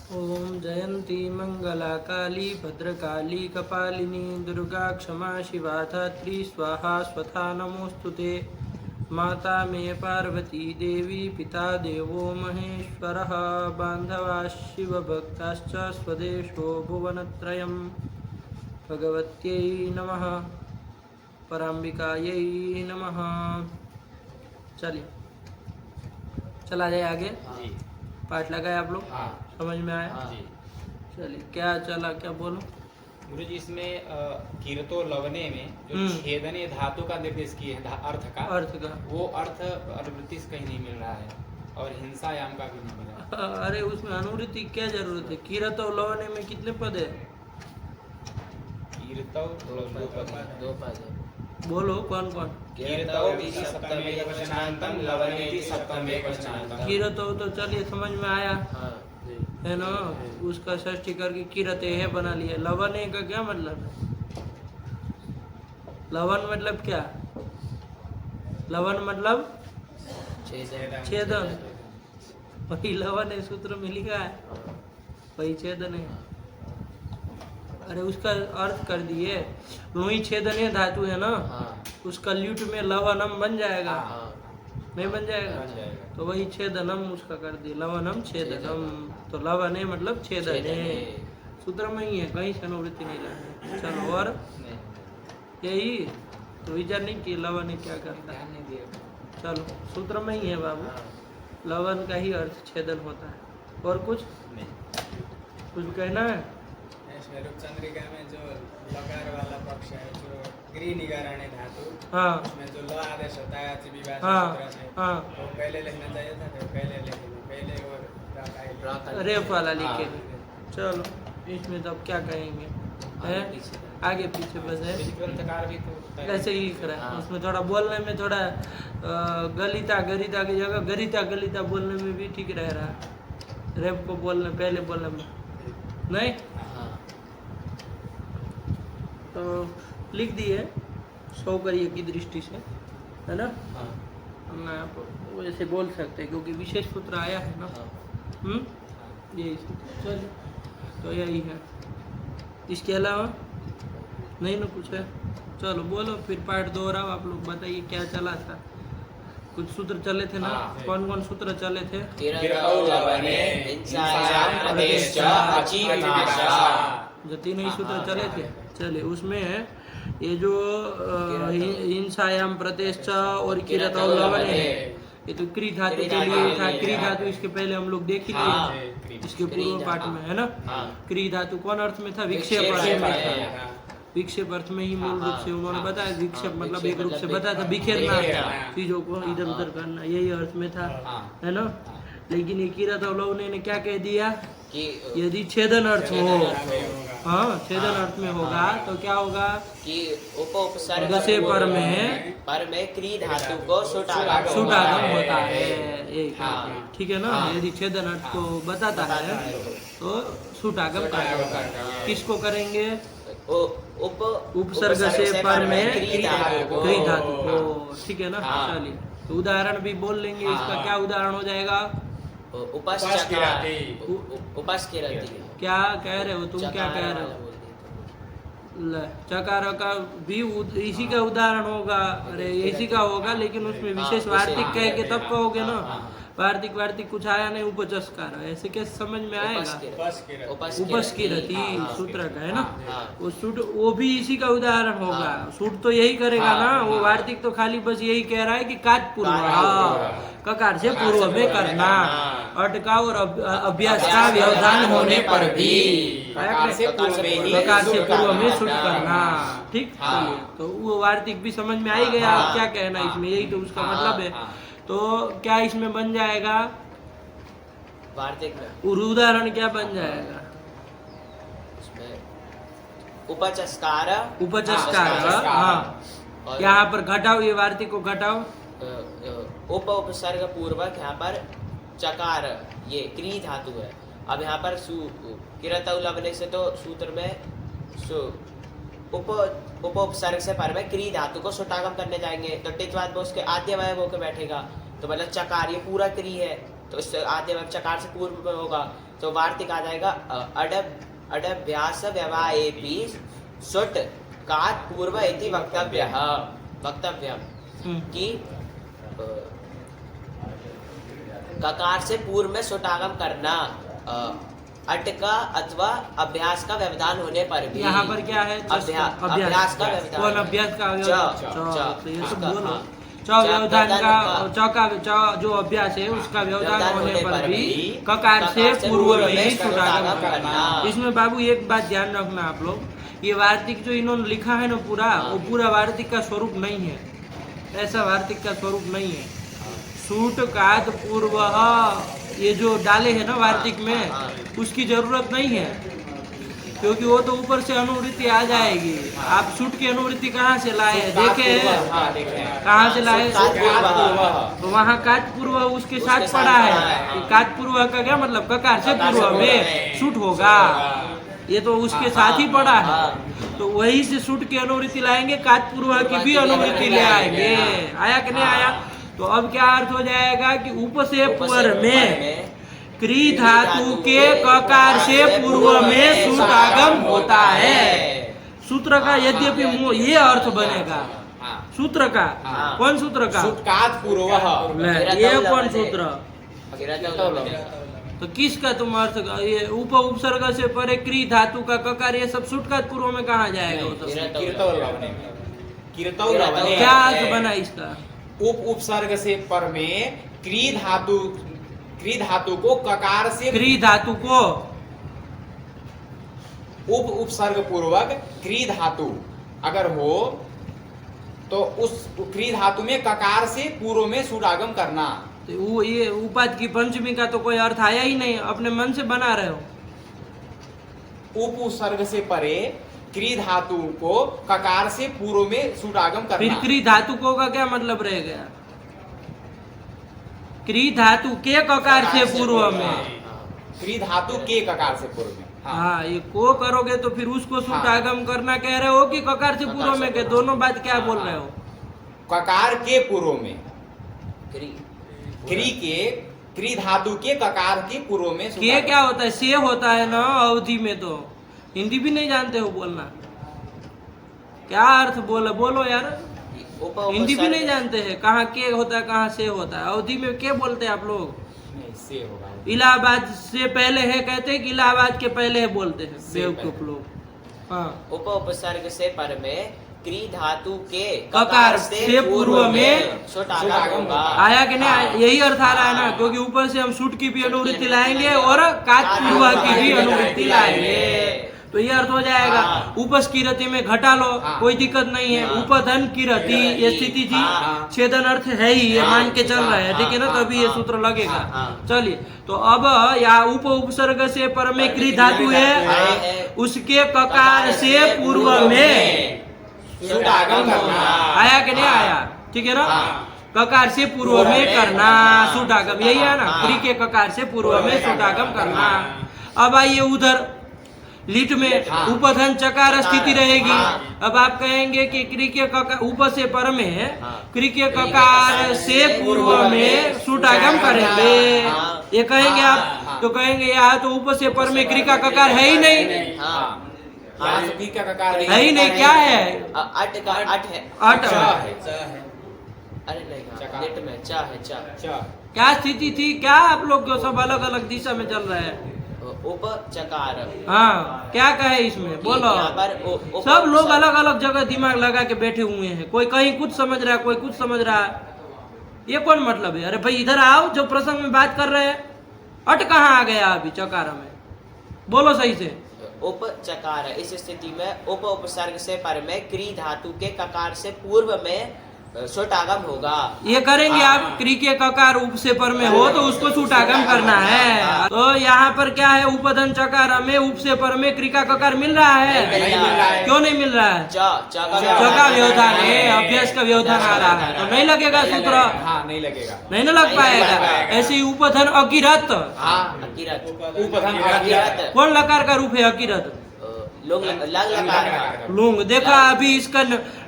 ओम जयंती मंगला काली भद्रकाली कपालिनी दुर्गा क्षमा शिवा धात्री स्वाहा स्वधा नमोस्तुते। माता मे पार्वती देवी पिता देवो महेश्वरः बान्धवा शिवभक्ताश्च स्वदेशो भुवनत्रयम्। भगवत्यै नमः, पराम्बिकायै नमः। चलिए चला जाए आगे। पाठ लगाए आप लोग? समझ में आया? चलिए क्या चला, क्या बोलो गुरु जी। इसमें कीरतो लवने में जो छेदने धातु का निर्देश किए हैं अर्थ का वो अर्थ अनुवृत्ति से कहीं नहीं मिल रहा है और हिंसायाम का भी नहीं मिल रहा है। अरे उसमें अनुवृत्ति क्या जरूरत है? कीरत और लवने में कितने पद है? कीरतो दो पद है। बोलो कौन कौन? कीरतो इति सप्तम एकवचनान्तं लवने इति सप्तम एकवचनान्तं। कीरतो तो चलिए समझ में आया है ना, उसका षष्ठी करके कीरते है बना लिया। लवने का क्या मतलब है? लवन मतलब क्या? लवन मतलब छेदन। वही लवन है, सूत्र में लिखा है, वही छेदन है। अरे उसका अर्थ कर दिए, लुई छेदनीय धातु है ना, उसका ल्यूट में लवनम बन जाएगा, नहीं बन जाएगा? तो वही छेदनम उसका कर दिए, लवनम छेदनम। तो लवने मतलब छेदने, सूत्र में ही है, कहीं से अनुवृत्ति नहीं लानी। चलो और यही तो विचार नहीं कि लवन क्या करता है। चलो सूत्र में ही है बाबू, लवन का ही अर्थ छेदन होता है। और कुछ कुछ कहना है? रूपचंद्रिका में जो लकार वाला पक्ष है, जो गृह निगारणी धातु, उसमें जो ल आदेश होता है विवाह सूत्र से, वो पहले लिखना चाहिए था, तो पहले और रेफ वाला लिखे। चलो इसमें तो अब क्या कहेंगे, है आगे पीछे बस है, ऐसे ही लिख रहा है। उसमें थोड़ा बोलने में थोड़ा गलिता गरिता की जगह गरिता गलिता बोलने में भी ठीक रह रहा है। रेप को बोलने पहले बोलने में नहीं, तो लिख दिए सौकर्य की दृष्टि से, है ना? हम आप वैसे बोल सकते हैं क्योंकि विशेष सूत्र आया है ना। यही सूत्र। चलो तो यही है, इसके अलावा नहीं ना कुछ है? चलो बोलो फिर पाठ दोहराओ। आप लोग बताइए क्या चला था? कुछ सूत्र चले थे ना? कौन कौन सूत्र चले थे? जो तीनों ही सूत्र चले थे। चले उसमें ये जो हिंसायाम प्रत्यक्ष और किरत और लवने है, ये तो क्री धातु के लिए था। क्री धातु इसके पहले हम लोग देख ही लिए, इसके पूर्व पाठ में, है ना? क्री धातु कौन अर्थ में था? विक्षेप अर्थ में था। विक्षेप अर्थ में ही मूल रूप से उन्होंने बताया। विक्षेप मतलब एक रूप से बताया था, बिखेरना चीजों को इधर उधर करना, यही अर्थ में था, है ना? लेकिन ये किरत और लवने ने क्या कह दिया कि यदि छेदन अर्थ हो, हाँ छेदन अर्थ में होगा तो क्या होगा कि उपसर्ग पर में क्री धातु को सुटागम होता है। ठीक है ना? यदि छेदन अर्थ को बताता है तो सुटागम करेगा। किसको करेंगे? उपसर्ग से पर में क्री धातु को। ठीक है ना? चलिए तो उदाहरण भी बोल लेंगे। इसका क्या उदाहरण हो जाएगा? क्या कह रहे हो तुम? क्या कह रहे हो? चकार का भी इसी का उदाहरण होगा। अरे इसी का होगा, लेकिन उसमें विशेष वार्तिक कह के तब कहोगे ना। वार्तिक कुछ आया नहीं, उपचस्कार, ऐसे कैसे समझ में आएगा? उपस की रति सूत्र का है ना, वो सूट वो भी इसी का उदाहरण होगा। सूट तो यही करेगा ना, वो वार्तिक तो खाली बस यही कह रहा है कि काट पूर्व ककार से पूर्व में करना, अटका और अभ्यास का व्यवधान होने पर भी ककार से पूर्व में सूट करना। ठीक, तो वो वार्तिक भी समझ में आ ही गया। आप क्या कहना इसमें, यही तो उसका मतलब है। तो क्या इसमें बन जाएगा? वार्तिक उदाहरण क्या बन जाएगा? उपचस्कार। हाँ, यहाँ पर घटाओ, ये वार्तिक को घटाओ। उपसर्ग पूर्वक यहाँ पर चकार, ये क्री धातु है। अब यहाँ पर किरत लवने से तो सूत्र में उपसर्ग से पर में क्री धातु को सुटागम करने जाएंगे, तो टिचवाद में उसके आद्यवय होकर बैठेगा। तो मतलब चकार ये पूरा क्री है, तो इससे आद्यवय चकार से पूर्व में होगा। तो वार्तिक आ जाएगा अडभ्यास व्यवाएपि सुट कात् पूर्व इति वक्तव्यः वक्तव्यम् कि ककार से पूर्व में सुटागम करना अट का अथवा अभ्यास का व्यवधान होने पर भी। यहाँ पर क्या है? अभ्यास का व्यवधान। कौन अभ्यास का व्यवधान का जो अभ्यास है उसका व्यवधान होने पर भी ककार से पूर्व में सुटागम करना। इसमें बाबू एक बात ध्यान रखना आप लोग, ये वार्तिक जो इन्होंने लिखा है ना वो पूरा वार्तिक का स्वरूप नहीं है, ऐसा वार्तिक का स्वरूप नहीं है। सूट कात पूर्व ये जो डाले हैं ना वार्तिक में, उसकी जरूरत नहीं है, क्योंकि वो तो ऊपर से अनुवृत्ति आ जाएगी। आप सूट की अनुवृत्ति कहाँ से लाए? देखे कहाँ से लाए? तो वहाँ कात पूर्व उसके साथ पड़ा है। कात पूर्व का क्या मतलब? ककार से पूर्व में सूट होगा, ये तो उसके साथ ही पड़ा है। तो वही से सूट की अनुवृत्ति लाएंगे, कात पूर्व की भी अनुवृत्ति ले आएंगे। आया कि नहीं आया? तो अब क्या अर्थ हो जाएगा कि उप से पूर्व में क्री धातु के ककार से पूर्व में सूट आगम होता है। सूत्र का यद्यपि ये अर्थ बनेगा, सूत्र का कौन सूत्र का? ये कौन सूत्र? तो किसका तुम अर्थ? ये उपसर्ग से परे क्री धातु का ककार ये सब सूटकात पूर्व में कहाँ जाएगा? क्या अर्थ बना इसका? उपसर्ग से पर में क्री धातु को ककार से, क्री धातु को उपसर्ग पूर्वक क्री धातु अगर हो तो उस क्री धातु में ककार से पूर्व में सुरागम करना। तो वो ये उपाध की पंचमी का तो कोई अर्थ आया ही नहीं, अपने मन से बना रहे हो। उपसर्ग से परे क्री धातु को ककार से पूर्व में सुरागम करना। फिर क्री धातु को का क्या मतलब रह गया? क्री धातु के ककार से पूर्व में, क्री धातु के ककार से पूर्व में। हाँ, ये को करोगे तो फिर उसको सुटागम करना कह रहे हो कि ककार से पूर्व में के? दोनों बात क्या बोल रहे हो? ककार के पूर्व में, क्री धातु के ककार के पूर्व में। के क्या होता है? से होता है ना अवधि में। तो हिंदी भी नहीं जानते हो बोलना, क्या अर्थ बोलो यार। हिंदी भी नहीं जानते हैं, कहाँ के होता है कहाँ से होता है। अवधि में क्या बोलते हैं आप लोग? से होगा। इलाहाबाद से पहले है कहते हैं कि इलाहाबाद के पहले है बोलते हैं बेवकूफ लोग। हाँ, उपसर्ग से पर में क्री धातु के ककार से पूर्व में सुटागम आया कि नहीं? यही अर्थ आ रहा है ना, क्योंकि ऊपर से हम सूट की भी अनुवृत्ति लाएंगे और कात पूर्व की भी अनुवृत्ति लाएंगे, तो ये अर्थ हो जाएगा। उपस की रति में घटा लो, कोई दिक्कत नहीं है। उपधन की रति ये स्थिति थी, छेदन अर्थ है ही, ये मान के चल रहा है, ठीक है ना? तभी ये सूत्र लगेगा। चलिए, तो अब यहाँ उपसर्ग से पर में क्री धातु है, उसके ककार से पूर्व में सुटागम करना। आया कि नहीं आया? ठीक है ना? ककार से पूर्व में करना सुटागम, यही है ना? क्री के ककार से पूर्व में सुटागम करना। अब आइए उधर लिट में उपधन चकार स्थिति रहेगी। अब आप कहेंगे कि क्री के ककार उप से पर में क्री के ककार से पूर्व में सुटागम करेंगे, ये कहेंगे आप। तो कहेंगे यहाँ तो उप से पर में क्री का ककार है ही नहीं, है ही नहीं। क्या है? अट का अट है, अट है। अरे नहीं, लिट में चा है, चा। क्या स्थिति थी? क्या आप लोग जो सब अलग अलग दिशा में चल रहे हैं? उप चकार। हाँ, क्या कहे इसमें बोलो। सब लोग अलग अलग जगह दिमाग लगा के बैठे हुए हैं, कोई कहीं कुछ समझ रहा है, कोई कुछ समझ रहा है। ये कौन मतलब है? अरे भाई इधर आओ, जो प्रसंग में बात कर रहे हैं। अट कहाँ आ गया अभी चकार में? बोलो सही से। उप चकार, इस स्थिति में उप उपसर्ग से पर में क्री धातु के ककार से पूर्व में सुटागम होगा। ये करेंगे आप, क्री के ककार उप से पर में हो तो उसको सुटागम करना है। तो यहाँ पर क्या है? उपधन चकार में उप से पर में क्री का ककार मिल रहा है? क्यों नहीं मिल रहा है? का व्यवधान है, अभ्यास का व्यवधान आ रहा है, तो नहीं लगेगा सूत्र। हाँ, नहीं लगेगा, नहीं ना लग पाएगा। ऐसे ही उपधन अकिरत, कौन लकार का रूप है? अकिरत लुंग। देखा अभी इसका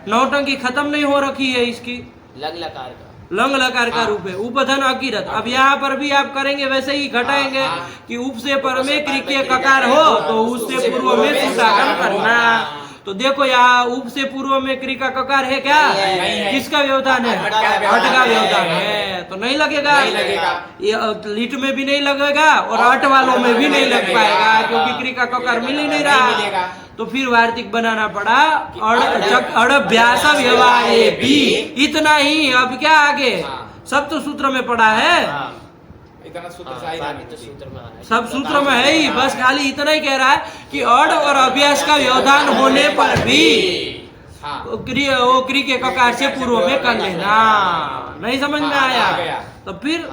नौटंकी खत्म नहीं हो रखी है, इसकी लग लकार का लंग लकार का रूप है। उपधन अकिरत। अब यहाँ पर भी आप करेंगे वैसे ही घटाएंगे कि उप से पर में क्री के ककार हो तो उससे पूर्व में सुटागम करना। तो देखो यहाँ उप से पूर्व में क्री का ककार है क्या? किसका व्यवधान है? हट का व्यवधान है, तो नहीं लगेगा। ये लिट में भी नहीं लगेगा और अट वालों में भी नहीं लग पाएगा क्योंकि क्री का ककार मिल ही नहीं रहा। तो फिर वार्तिक बनाना पड़ा अड़भ्यास व्यवहारे भी। इतना ही, अब क्या आगे सब तो सूत्र में पड़ा है, इतना सूत्र सब सूत्र में है ही, बस खाली इतना ही कह रहा है कि अड़ और अभ्यास का व्यवधान होने पर भी क्री के ककार से पूर्व में कर लेना। नहीं समझ में आया? तो फिर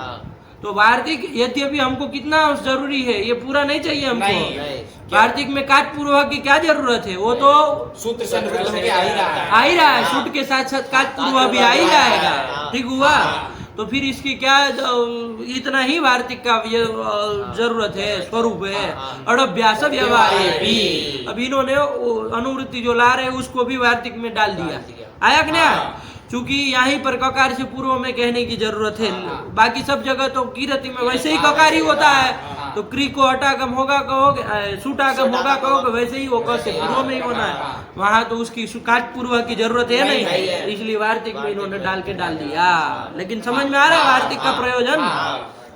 तो वार्तिक यद्यपि हमको कितना जरूरी है ये पूरा नहीं चाहिए हमको। वार्तिक में काट पूर्व की क्या जरूरत है? वो तो सूत्र से आ ही रहा है, सूत्र के साथ साथ काट पूर्व भी आ ही जाएगा। ठीक हुआ? तो फिर इसकी क्या इतना ही वार्तिक का जरूरत है, स्वरूप है। अड़भ्यास व्यवहारे भी। अब इन्होंने अनुवृत्ति जो ला रहे उसको भी वार्तिक में डाल दिया। आया कि नहीं? चूंकि यहीं पर ककार से पूर्व में कहने की जरूरत है, बाकी सब जगह तो कीरति में वैसे ही ककार ही होता है। तो क्री को हटागम होगा कहोगे, सुटागम होगा कहोगे, वैसे ही वो क से पूर्व में ही होना है। वहां तो उसकी काट पूर्व की जरूरत है नहीं, इसलिए वार्तिक में इन्होंने डाल दिया। लेकिन समझ में आ रहा है वार्तिक का प्रयोजन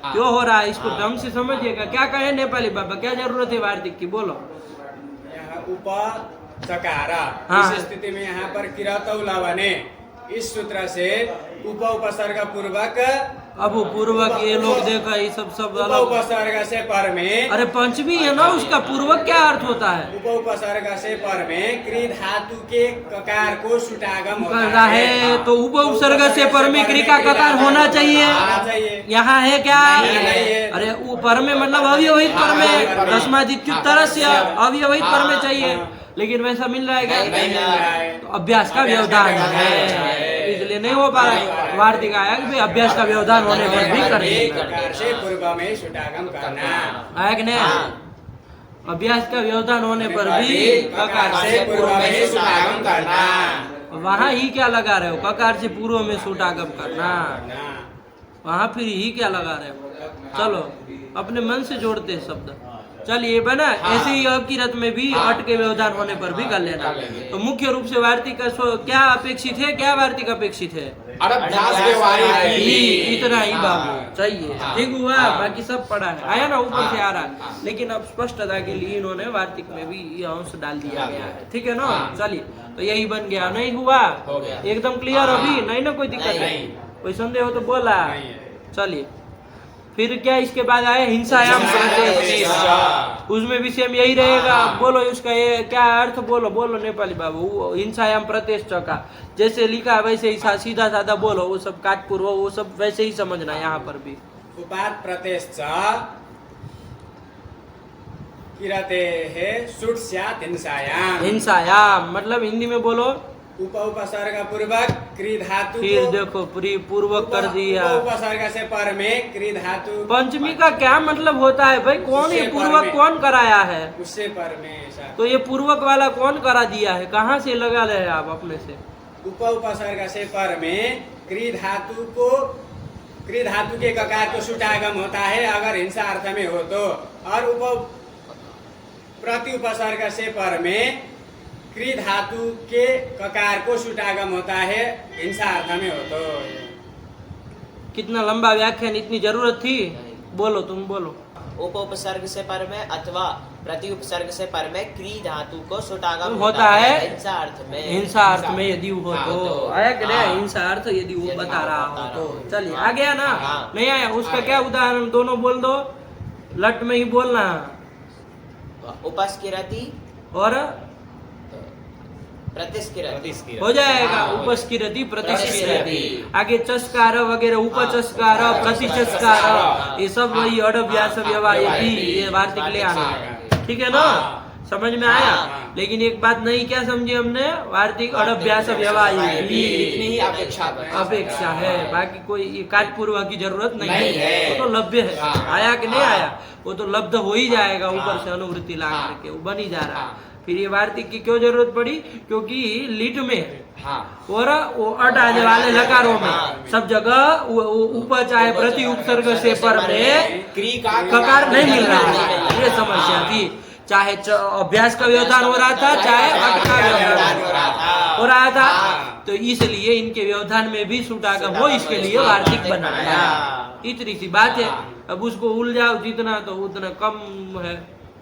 क्यों हो रहा है? इसको ढंग से समझिएगा। क्या कहे नेपाली बाबा, क्या जरूरत है वार्तिक की? बोलो। उप चकारा इस स्थिति में यहाँ पर किरातौ लवने इस सूत्र से उप उपसर्ग पूर्वक, अब पूर्वक ये लोग देखा ये सब उप उपसर्ग से पर में, अरे पंचमी है ना, उसका पूर्वक क्या अर्थ होता है? उप उपसर्ग से पर में क्री धातु के ककार को सुटागम होता है। तो उप उपसर्ग से पर में क्री का ककार होना चाहिए। यहाँ है क्या? अरे पर में मतलब अव्यवहित पर में, दशमादित्युत्तर से अव्यवहित पर में चाहिए, लेकिन वैसा मिल रहा है क्या? तो अभ्यास का व्यवधान है, इसलिए नहीं हो पा रहा है। वार्तिक आया कि अभ्यास का व्यवधान होने पर भी करेंगे। आया कि नहीं? अभ्यास का व्यवधान होने पर भी ककार से पूर्व में सुटागम करना। वहाँ ही क्या लगा रहे हो? ककार से पूर्व में सुटागम करना। वहाँ फिर ही क्या लगा रहे हो? चलो अपने मन से जोड़ते हैं शब्द। चलिए बना ऐसे ही अकिरत में भी अट के व्यवधान होने पर भी कर लेना। तो मुख्य रूप से वार्तिक का क्या अपेक्षित है? क्या वार्तिक अपेक्षित है? इतना ही बाबू चाहिए। ठीक हुआ? बाकी सब पड़ा है, आया ना, ऊपर से आ रहा है। लेकिन अब स्पष्टता के लिए इन्होंने वार्तिक में भी ये अंश डाल दिया गया है। ठीक है ना? चलिए, तो यही बन गया। नहीं हुआ? एकदम क्लियर अभी? नहीं ना कोई दिक्कत नहीं? कोई संदेह हो तो बोला। चलिए फिर क्या इसके बाद आए हिंसायाम प्रत्येक, उसमें भी सेम यही रहेगा। बोलो उसका ये क्या अर्थ? बोलो नेपाली बाबू। हिंसायाम प्रत्येक का जैसे लिखा वैसे ही सीधा साधा बोलो, वो सब काट पूर्व वो सब वैसे ही समझना। यहाँ पर भी उपात प्रत्येक किरते है सुट स्यात् हिंसायाम। हिंसायाम मतलब हिंदी में बोलो उप उपसर्ग पूर्वक क्री धातु। फिर देखो पूर्वक कर दिया। उपसर्ग से पर में क्री धातु। पंचमी का क्या मतलब होता है भाई? कौन ये पूर्वक कौन कराया है? उससे पर में। तो ये पूर्वक वाला कौन करा दिया है? कहाँ से लगा रहे आप अपने से? उप उपसर्ग से पर में क्री धातु के ककार को सुटागम होता है अगर हिंसा अर्थ में हो तो, और उप प्रति उपसर्ग से पर में क्री धातु के ककार को सुटागम होता है हिंसा अर्थ में हो तो। कितना लंबा व्याख्यान, इतनी जरूरत थी? बोलो तुम बोलो। उप उपसर्ग से पर में अथवा प्रति उपसर्ग से पर में क्री धातु को सुटागम होता है हिंसा अर्थ में। हिंसा अर्थ में यदि हो तो आया कि नहीं? हिंसा अर्थ यदि वो बता रहा हो तो। चलिए आ गया ना? नहीं आया? उसका क्या उदाहरण दोनों बोल दो, लट में ही बोलना। उपस्किरति और प्रतिस्किरति हो जाएगा। उपस्किरति प्रतिस्किरति, आगे चस्कार वगैरह, उपचस्कार प्रतिचस्कार, ये सब वही अड़भ्यास व्यवहार ये वार्तिक ले आना। ठीक है ना? समझ में आया? लेकिन एक बात नहीं क्या समझे हमने? वार्तिक अड़भ्यास व्यवहार इतनी ही अपेक्षा है, बाकी कोई काट पूर्व की जरूरत नहीं है। वो तो लभ्य है। आया कि नहीं आया? वो तो लब्ध हो ही जाएगा ऊपर से अनुवृत्ति ला करके, वो बन ही जा रहा है। फिर ये वार्तिक की क्यों जरूरत पड़ी? क्योंकि लिट में हाँ और वो अट आने वाले लकारों में सब जगह उप चाहे प्रति उपसर्ग से पर में क्री का ककार नहीं मिल रहा है, ये समस्या थी। चाहे अभ्यास का व्यवधान हो रहा था, चाहे अट का व्यवधान हो रहा था, तो इसलिए इनके व्यवधान में भी सुटागम हो, इसके लिए वार्तिक बनाया। इतनी सी बात है। अब उसको उलझाओ जितना तो उतना कम है।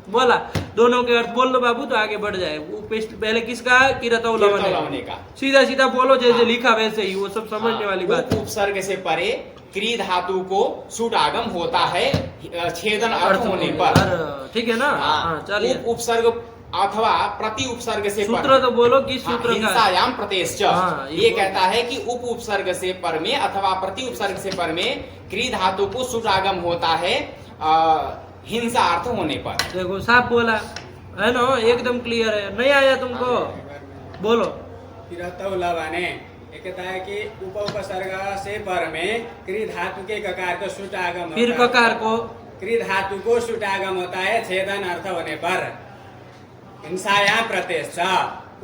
बोला दोनों के अर्थ बोल दो बाबू तो आगे बढ़ जाए। वो पहले किसका? किरतौ लवने का। सीधा सीधा बोलो जैसे लिखा वैसे ही, वो सब समझने वाली बात। उपसर्ग से परे क्री धातु को सुटागम होता है छेदन अर्थ होने पर। ठीक है ना? चलिए। उपसर्ग अथवा प्रति उपसर्ग से सूत्र तो बोलो कि सूत्र हिंसायाम प्रत्ययश्च। ये कहता है कि उप उपसर्ग से पर में अथवा प्रति उपसर्ग से पर में क्री धातु को सुटागम होता है हिंसा अर्थ होने पर। देखो साफ बोला है ना, एकदम क्लियर है। नहीं आया तुमको? बोलो। किरतौ लवने ये कहता है कि उप उपसर्ग से पर में क्री धातु के ककार को सुटागम, फिर ककार को क्री धातु को सुटागम होता है छेदन अर्थ होने पर। हिंसायाम प्रत्यय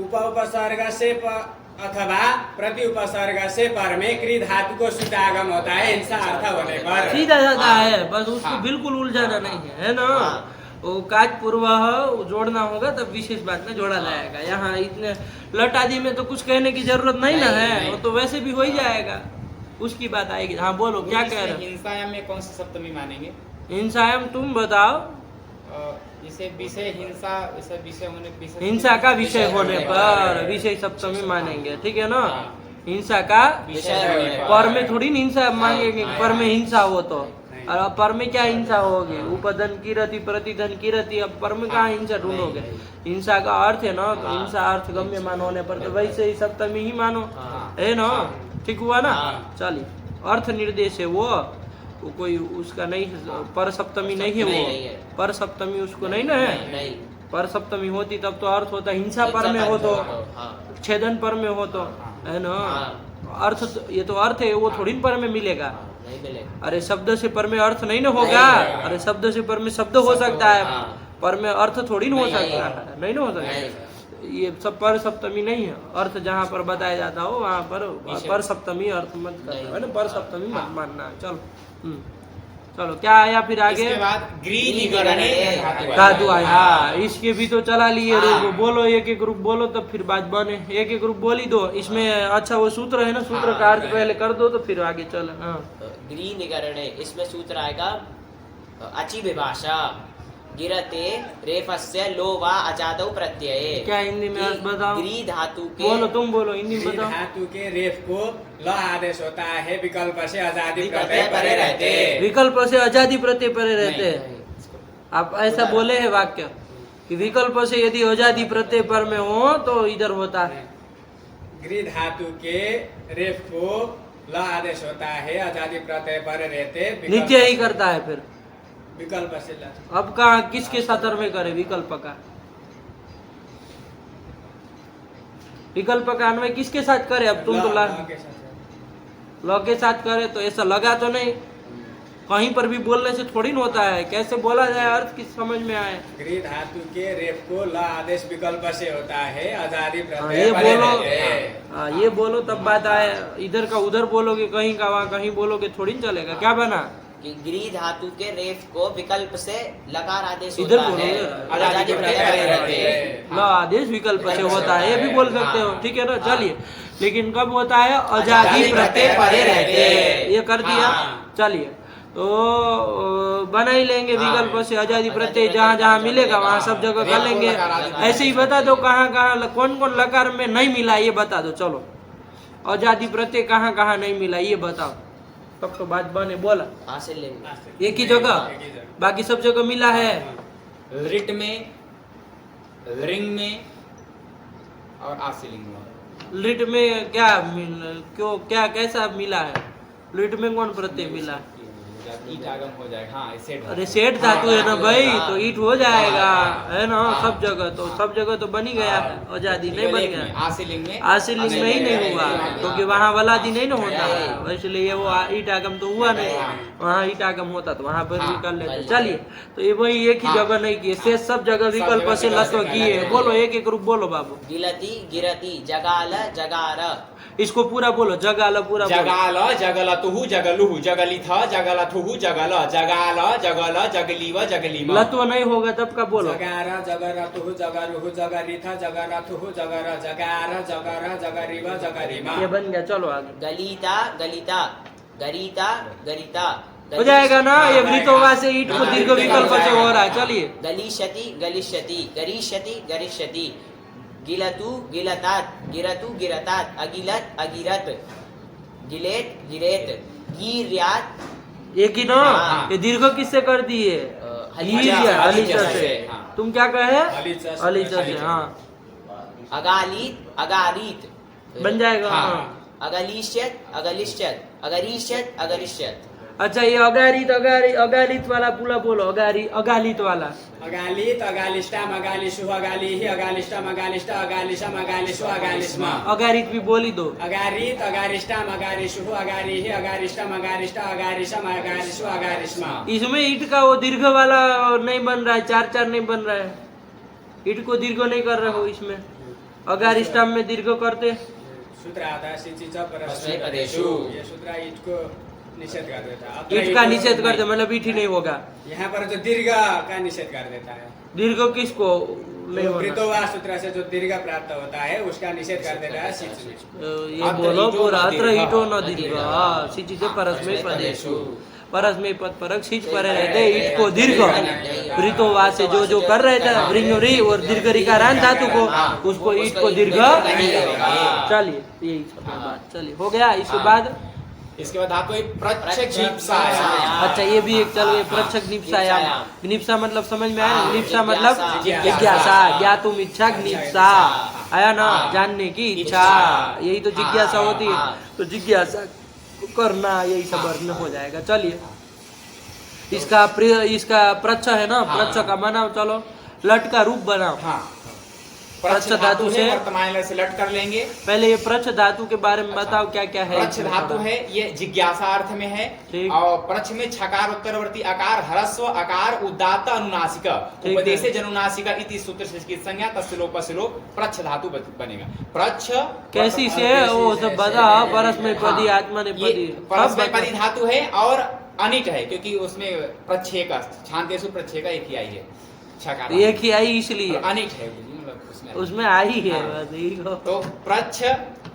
उप उपसर्ग से अथवा प्रति उपसर्ग से पर में क्री धातु को सुटागम होता है हिंसा अर्थ होने पर। सीधा साधा है, बस उसको बिल्कुल उलझाना नहीं है ना। वो काज पूर्व जोड़ना होगा तब विशेष बात में जोड़ा जाएगा। यहाँ इतने लट आदि में तो कुछ कहने की जरूरत नहीं ना है, वो तो वैसे भी हो ही जाएगा, उसकी बात आएगी। हाँ बोलो क्या कह रहे हो? हिंसायाम में कौन सी सप्तमी मानेंगे? हिंसायाम तुम बताओ। इसे विषय हिंसा, इसे विषय होने, हिंसा का विषय होने पर विषय सप्तमी मानेंगे, ठीक है ना? हिंसा का विषय पर में थोड़ी हिंसा मांगेंगे, पर में हिंसा हो तो। और पर में क्या हिंसा होगी? उपधन की रति प्रतिधन की रति, अब पर में कहाँ हिंसा ढूंढोगे? हिंसा का अर्थ है ना, तो हिंसा अर्थ गम्य मान होने पर तो वैसे ही सप्तमी ही मानो, है ना? ठीक हुआ ना? चलिए, अर्थ निर्देश है वो कोई उसका नहीं, पर सप्तमी नहीं है वो, पर सप्तमी उसको नहीं ना है। पर सप्तमी होती तब तो अर्थ होता हिंसा पर में हो तो, छेदन पर में हो तो, है ना? अर्थ ये तो अर्थ है, वो थोड़ी पर में मिलेगा। अरे शब्द से पर में अर्थ नहीं ना होगा। अरे शब्द से पर में शब्द हो सकता है, पर में अर्थ थोड़ी ना हो सकता है, नहीं ना हो सकता। ये सब पर सप्तमी नहीं है। अर्थ जहाँ पर बताया जाता हो वहाँ पर सप्तमी अर्थ मत करना है ना, पर सप्तमी मत मानना। चलो चलो क्या आया फिर आगे? इसके बाद ग्रीनिकरणे धातु आया। इसके भी तो चला लिए रूप। बोलो एक एक रूप बोलो तब फिर बात बने। एक एक रूप बोली दो। इसमें अच्छा वो सूत्र है ना, सूत्र का अर्थ पहले कर दो तो फिर आगे चल। ग्रीनिकरणे इसमें सूत्र आएगा अचि विभाषा गिरते रेफस्य लो वा अजादौ प्रत्यये। क्या हिंदी में अर्थ बताओ? ग्री धातु के, बोलो तुम बोलो हिंदी में बताओ। धातु के रेफ को ल आदेश होता है, विकल्प से आजादी प्रत्यय परे रहते। विकल्प से आजादी प्रत्यय परे रहते। आप ऐसा बोले है वाक्य कि विकल्प से यदि आजादी प्रत्यय पर में हो तो इधर होता है। ग्री धातु के रेफ को ल आदेश होता है, आजादी प्रत्यय परे रहते। नित्य ही करता है फिर विकल्प से ल। अब कहा किसके साथ में करे? विकल्प का, विकल्प का अन्वय किसके साथ करे? अब तुम तो ल के साथ करे तो ऐसा लगा तो नहीं, कहीं पर भी बोलने से थोड़ी न होता है। कैसे बोला जाए अर्थ किस समझ में आए? ग्री धातु के रेफ को ल आदेश विकल्प से होता है, आजादी प्रत्यय ये परे बोलो। रहते। ये बोलो तब बात आए। इधर का उधर बोलोगे, कहीं का वहाँ कहीं बोलोगे, थोड़ी न चलेगा। क्या बना कि ग्री धातु के रेफ को विकल्प से लकार आदेश इधर होता बोलो, है, आजादी प्रत्यय परे रहते। ल आदेश विकल्प से होता है, ये भी बोल सकते हो, ठीक है ना? चलिए, लेकिन कब होता है? आजादी प्रत्यय परे रहते। ये कर दिया। चलिए तो बना ही लेंगे विकल्प से आजादी प्रत्यय, जहाँ जहाँ मिलेगा वहाँ सब जगह कर लेंगे। ऐसे ही बता दो कहाँ कहाँ कौन कौन लकार में नहीं मिला, ये बता दो। चलो आजादी प्रत्यय कहाँ कहाँ नहीं मिला ये बताओ, तब तो बात बने। बोला हासिल लेंगे एक ही जगह, बाकी सब जगह मिला है। रिट में, रिंग में और आसिलिंग में। लिट में क्या क्यों क्या कैसा मिला है? लिट में कौन प्रत्यय मिला? जाएगा, ईट आगम हो जाएगा। हाँ सेठ, अरे सेठ धातु है ना भाई, हाँ, तो ईट हो जाएगा, है ना। हाँ, सब जगह तो सब जगह तो बन ही गया है, आजादी नहीं बन केवल एक में, गया। आशीलिंग में, आशीलिंग में ही नहीं हुआ, क्योंकि वहाँ वलादी नहीं ना होता है, नहीं। इसलिए वो ईट आगम तो हुआ नहीं। वहाँ ईट आगम होता तो वहाँ पर भी हाँ, कर लेते। वही। चलिए, तो ये वही एक ही हाँ। जगह नहीं किए, शेष सब जगह विकल्प जगह से विकल्प लत्व से किए। किए। बोलो एक एक रूप बोलो बाबू, गिलती गिरती जगाल जगार इसको पूरा बोलो, जगाल पूरा बोलो। जगाल जगलतुहु जगलुहु जगलिथ जगलथुहु जगल जगाल जगल जगलीव जगलीम। लत्व नहीं होगा तब का बोलो। जगार जगरतुहु जगरुहु जगरिथ जगरथुहु जगर जगार जगर जगरिव जगरिमा। ये बन गया, चलो आगे गलीता गलिता गरीता गरिता हो जाएगा ना। ये वृतोवा से ईट को दीर्घ विकल्प से हो रहा है। चलिए, गलिष्यति गलिष्यति गरिष्यति गरिष्यति गिलतु गिलतात गिरतु गिरतात अगिलत अगिरत गिलेत गिरेत गिर्यात। एक ही ना। हाँ। ये दीर्घ किससे कर दिए? हलीजा हलीजा से। हाँ। तुम क्या कहे? हलीजा से। हलीजा से, हाँ अगालित अगारित बन जाएगा। हाँ। हाँ। अगलिष्यत अगलिष्यत अगरिष्यत अगरिष्यत। अच्छा, ये अगारित अगालित वाला पूरा बोलो। अगालित वाला अगालित अगालिष्टाम अगालिषु अगालिहि अगालिष्टाम अगालिष्टा अगालिशम अगालिषु अगालिस्मा। अगारित भी बोली दो। अगारित अगारिष्टाम अगारिषु अगारिहि अगारिष्टाम अगारिष्टा अगारिशम अगालिषु अगारिस्मा। इसमें ईट का वो दीर्घ वाला नहीं बन रहा है, चार चार नहीं बन रहा है। ईट को दीर्घ नहीं कर रहे हो इसमें। अगारिष्टाम में दीर्घ करते। सूत्र आता है सिंचित परस्मै परस्मै पदेषु। ये सूत्र ईट को निषेध कर देता है। अत्र ईट का ईट निषेध को करते, नहीं। मतलब ईट ही नहीं होगा। यहाँ पर जो दीर्घ का निषेध कर देता है। दीर्घ किसको नहीं होना? वृतोवा सूत्र से जो दीर्घ प्राप्त होता है उसका निषेध कर देता है सिंच में। ये अत्र बोलो ईटो पूरा। न अत्र दीर्घ। ईटो न दीर्घ। हाँ, सिंचित परस्मै पदेषु। परस्मै पद परक सिंच परे रहते ईट को दीर्घ। वृतोवा से जो कर रहे थे वृंगरी और दीर्घ रिकारांत धातु को, उसको ईट को दीर्घ। चलिए, यही सब बात। चलिए, हो गया। इसके बाद इसके बाद धातु प्रच्छेदीप्सायाम। अच्छा, ये भी एक चल गई। प्रच्छक निप्सायाम। निप्सा मतलब समझ में आया? निप्सा मतलब जिज्ञासा। ज्ञातुम इच्छा, निप्सा आया ना, जानने की इच्छा। यही तो जिज्ञासा होती है। तो जिज्ञासा करना, यही सब अर्थ में हो जाएगा। चलिए, इसका प्रच्छ है ना, प्रच्छ का बनाओ। चलो, लट का रूप बनाओ। हाँ, प्रच्छ धातु से वर्तमान से लट कर लेंगे। पहले ये प्रच्छ धातु के बारे में बताओ, क्या क्या है। प्रच्छ धातु है, ये जिज्ञासा अर्थ में है। ठीक। और प्रच्छ में छकार उत्तरवर्ती आकार ह्रस्व आकार उदात्त अनुनासिक ठीक उपदेशे है। जनुनासिक इति सूत्र से इसकी संज्ञा तस्लोपस्लो प्रच्छ धातु बनेगा। प्रच्छ कैसी से वो सब बता। परस्मै पदी आत्मा ने पदी। परस्मै पदी धातु है और अनिट है, क्योंकि उसमें प्रच्छेक छांतेषु प्रच्छेक एक ही आई है। छकार एक ही आई इसलिए अनिट है, मतलब उसमें आई है। हाँ। बस यही को। तो प्रच्छ,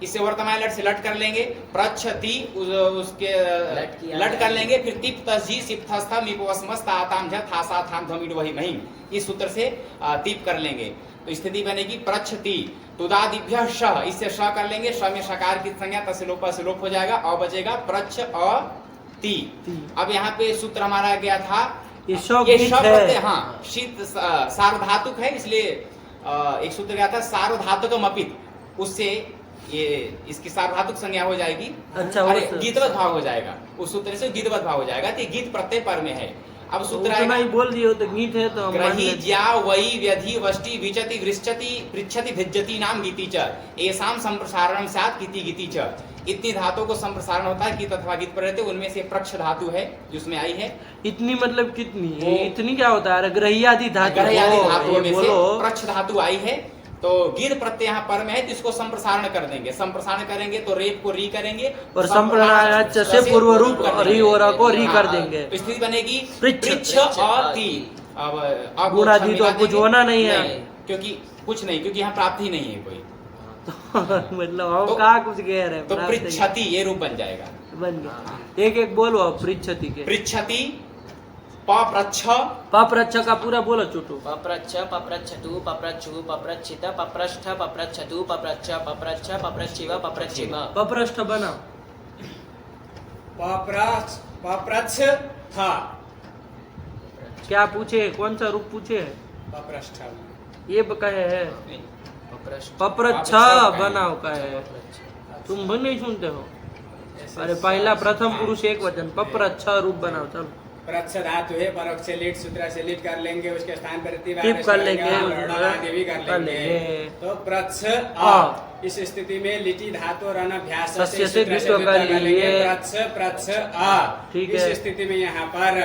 इसे वर्तमान लट से लट कर लेंगे। प्रच्छति उसके लट कर लेंगे। फिर तिप तजी सिप्थस्था मिपवस्मस्ता आताम झ थासा थाम ध्वमिड वही महिम, इस सूत्र से तिप कर लेंगे। तो स्थिति बनेगी प्रच्छति तुदादिभ्य श, इससे श कर लेंगे। श में शकार की संज्ञा तस्लोप से लोप हो जाएगा। अ बचेगा प्रच्छ अ ती। अब यहाँ पे सूत्र हमारा गया था, ये ये शब्द शब्द है। हाँ शीत सार्वधातुक है, इसलिए एक सूत्र गया था सार्वधातुकम अपित, उससे ये इसकी सार्वधातुक संज्ञा हो जाएगी। अच्छा, अरे वो गीतवत भाव हो जाएगा, उस सूत्र से गीतवत भाव हो जाएगा। तो ये गीत प्रत्यय पर में है। अब सूत्र उतना ही आएगा बोल दिए हो तो गीत है तो हम मान ग्रही लेते। ज्या वही व्यधि वष्टि विचति वृश्चति पृच्छति भिज्जति नाम गीति च एसाम संप्रसारणम सात गीति गीति च। इतनी धातुओं को संप्रसारण होता है गीत अथवा गीत पर रहते, उनमें से प्रच्छ धातु है जिसमें आई है। इतनी मतलब कितनी? वो- इतनी क्या होता है? ग्रह्यादि धातु। ग्रह्यादि ओ, धातुओं ये में से बोलो। प्रच्छ धातु आई है। तो गीत प्रत्यय यहाँ पर में है, तो इसको संप्रसारण कर देंगे। संप्रसारण करेंगे तो रेप को री करेंगे और संप्रसारण से पूर्व रूप री और अ को री कर देंगे। तो स्थिति बनेगी पृच्छ। पृच्छ और ती। अब गुणादि तो कुछ होना नहीं है। क्योंकि कुछ नहीं, क्योंकि यहाँ प्राप्ति ही नहीं है कोई। मतलब हम तो- कहा कुछ कह रहे हैं। तो प्राप्त नहीं। पृच्छति ये रूप बन जाएगा। बन गया। एक एक बोलो अब पृच्छति के। पृच्छति पप्रच्छ पप्रच्छ का पूरा बोलो चुटू। पप्रच्छ पप्रच्छतु पप्रच्छु पप्रच्छित पप्रष्ठ पप्रच्छतु पप्रच्छ पप्रच्छ पप्रच्छिव पप्रच्छिम। पप्रष्ठ बनाओ। पप्रच्छ था क्या पूछे? कौन सा रूप पूछे? पप्रष्ठ ये कहे है पप्रच्छ पप्रच्छ बनाओ कहे। तुम भी नहीं सुनते हो? अरे पहला प्रथम पुरुष एक वचन पप्रच्छ रूप बनाओ चलो। प्रच्छ धातु है, परोक्ष से लीट सूत्र से लीट कर लेंगे, उसके स्थान पर टिप कर लेंगे, आदि भी कर लेंगे। तो प्रच्छ अ, इस स्थिति में लिटी धातु रण अभ्यास से सस्य से सूत्र द्वित्व द्वित्व कर कर लेंगे। लिए। प्रच्छ अ, ठीक इस है। स्थिति में यहाँ पर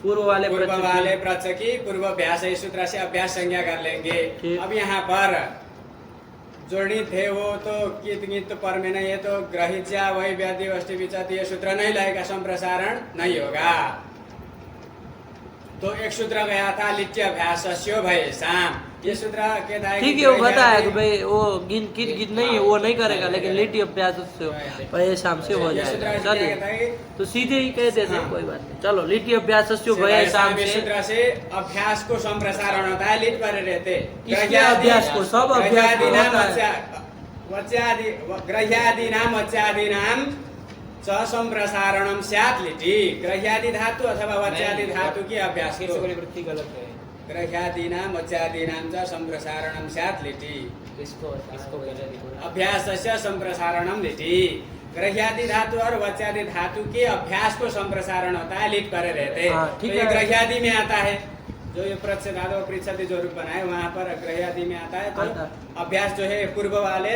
पूर्व वाले प्रच्छ की पूर्व अभ्यास है, इस सूत्र से अभ्यास संज्ञा कर लेंगे। ठीक। अब यहाँ पर जोड़नी थे वो तो कित तो पर में नहीं है, तो ग्रहिज्या वही व्याधि वष्टि विचत ये सूत्र नहीं लगेगा, संप्रसारण नहीं होगा। तो एक सूत्र गया था लिट्य अभ्यास भय शाम, ये सूत्र के ठीक है वो बताया कि भाई वो गिन नहीं है वो नहीं करेगा, लेकिन लिट्टी अभ्यास भय शाम से हो जाएगा। चलिए तो सीधे ही कह देते हैं, कोई बात नहीं। चलो लिट्टी अभ्यास भय शाम से सूत्र से अभ्यास को संप्रसारण होता है, लिट पर रहते किसके अभ्यास को? सब अभ्यास को होता है। ग्रह्यादि नाम वच्यादि नाम च संप्रसारणम स्यात् लिटि, ग्रह्यादि धातु अथवा वच्यादि धातु की अभ्यास फिर से वाली वृत्ति गलत है। ग्रह्यादि नाम वच्यादि नाम च संप्रसारणम स्यात् लिटि, इसको अभ्यासस्य संप्रसारणम लिटि। ग्रह्यादि धातु और वच्यादि धातु के अभ्यास को संप्रसारण होता है, लिट पर रहते। हाँ, तो ठीक ये है। ग्रह्यादि में आता है, जो ये प्रच्छ धातु पृच्छति जो रूप बनाए वहाँ पर ग्रह्यादि में आता है। तो अभ्यास जो है पूर्व वाले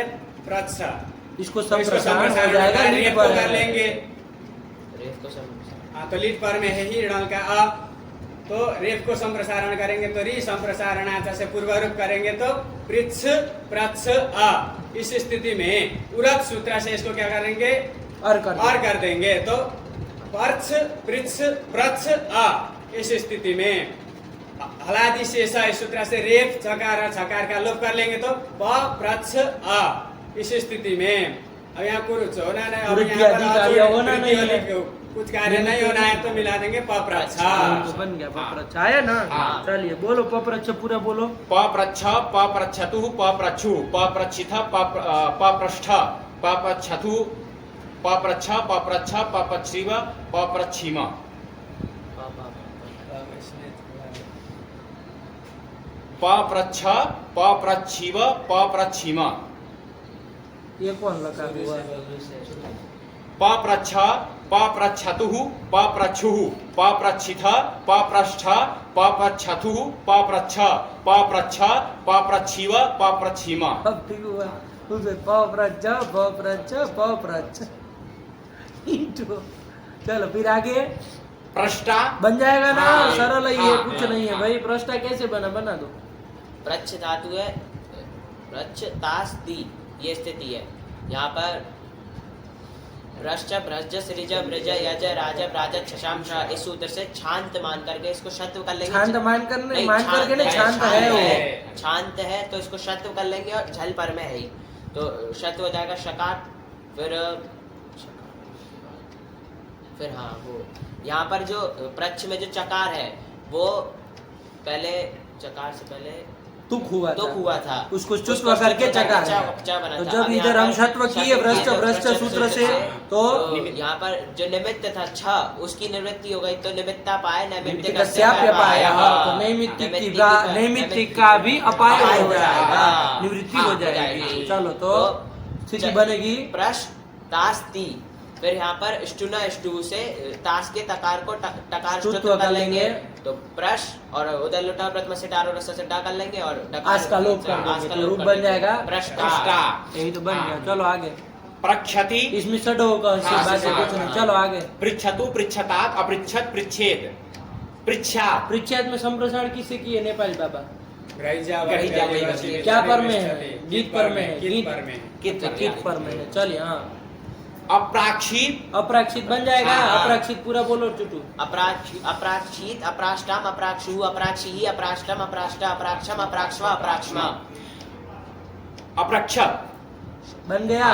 प्रच्छ, इसको तो इसको संप्रसारण हो संप्रसारण जाएगा, रेफ लिट को पर कर लेंगे। रेफ को संप्रसारण। हाँ, तो लिट पर में है ही ऋण का अ, तो रेफ को संप्रसारण करेंगे तो री संप्रसारणाचा से पूर्व रूप करेंगे तो पृच्छ प्रच्छ अ। इस स्थिति में उरत सूत्र से इसको क्या करेंगे? और कर देंगे। तो पर्छ पृच्छ प्रच्छ अ, इस स्थिति में हलादि शेष इस सूत्र से रेफ चकार छकार का लोप कर लेंगे तो प प्रच्छ अ। इस स्थिति में अब यहाँ कुछ होना नहीं, अब यहाँ पर होना नहीं है, कुछ कार्य नहीं होना है तो मिला देंगे पप्रच्छ। बन गया पप्रच्छ आया ना। चलिए बोलो पप्रच्छ पूरा बोलो। पप्रच्छ पप्रच्छतु पप्रच्छु पप्रच्छिथ पपृष्ठ पप्रच्छतु पप्रच्छ पप्रच्छ पप्रच्छिव पप्रच्छिम। पप्रच्छ पप्रच्छिव पप्रच्छिम। ये कौन लगा हुआ? पप्रच्छ पप्रच्छतु पप्रच्छु पप्रच्छिथ पपृष्ठ पप्रच्छतु पप्रच्छ पप्रच्छ पप्रच्छिव पप्रच्छिम। अब ठीक हुआ, उसे पप्रच्छ पप्रच्छ पप्रच्छ। चलो फिर आगे पृष्ठा बन जाएगा ना। हाँ, सरल ही है, हाँ, कुछ हाँ, नहीं है हाँ। भाई। पृष्ठा कैसे बना दो। प्रच्छ धातु है, प्रच्छ तास्ति ये स्थिति है। यहाँ पर भ्रश्च भ्रज सृज ब्रज यज राज प्राज शशांश, इस सूत्र से शांत मान करके इसको शत्व कर लेंगे। शांत मान करके नहीं, शांत है वो। शांत है तो इसको शत्व कर लेंगे और झल पर में है ही, तो शत्व हो जाएगा शकार। फिर हाँ वो यहाँ पर जो प्रच्छ में जो चकार है वो पहले चकार से पहले तुक हुआ था, उसको चुस्व करके चकार है। तो जब इधर हम शत्व किए भ्रष्ट सूत्र से तो यहाँ पर जो निमित्त था छ उसकी निवृत्ति हो गई, तो निमित्ता पाए नैमित्त तो नैमित्तिक का भी अपाय हो जाएगा, निवृत्ति हो जाएगी। चलो तो स्थिति बनेगी प्रश तास्ति। फिर यहाँ पर स्टुना स्टू से तास के तकार को टकार स्तुत्व कर लेंगे, तो प्रश और उदय लुटा प्रथम से टार और रस से डा कर लेंगे और आस का लोप कर देंगे, तो रूप बन जाएगा प्रष्टा। यही तो बन गया। चलो आगे। प्रक्षति इसमें सड होगा, कुछ नहीं। चलो आगे। पृच्छतु पृच्छतात अपृच्छत पृच्छेद पृच्छा। पृच्छेद में संप्रसारण किसे किए नेपाली बाबा? ग्रहिज्या क्या पर में है? गीत पर में है। गीत पर में है। चलिए हाँ। अप्राक्षित अपराक्षित बन जाएगा। अपराक्षित पूरा बोलो चुटू। अपराक्षित अपराष्टम अपराक्षु अपराक्षी अपराष्टम अपराष्टा अपराक्षम अपराक्षवा अपराक्षमा। अप्रक्षत बन गया।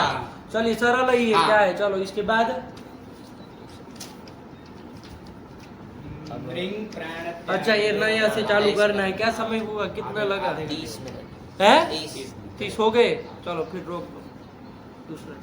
चलिए सरल ही है। क्या है? चलो इसके बाद अच्छा ये नया से चालू करना है। क्या समय हुआ? कितना लगा? 30 मिनट है 30 हो गए। चलो फिर रोक दो दूसरा।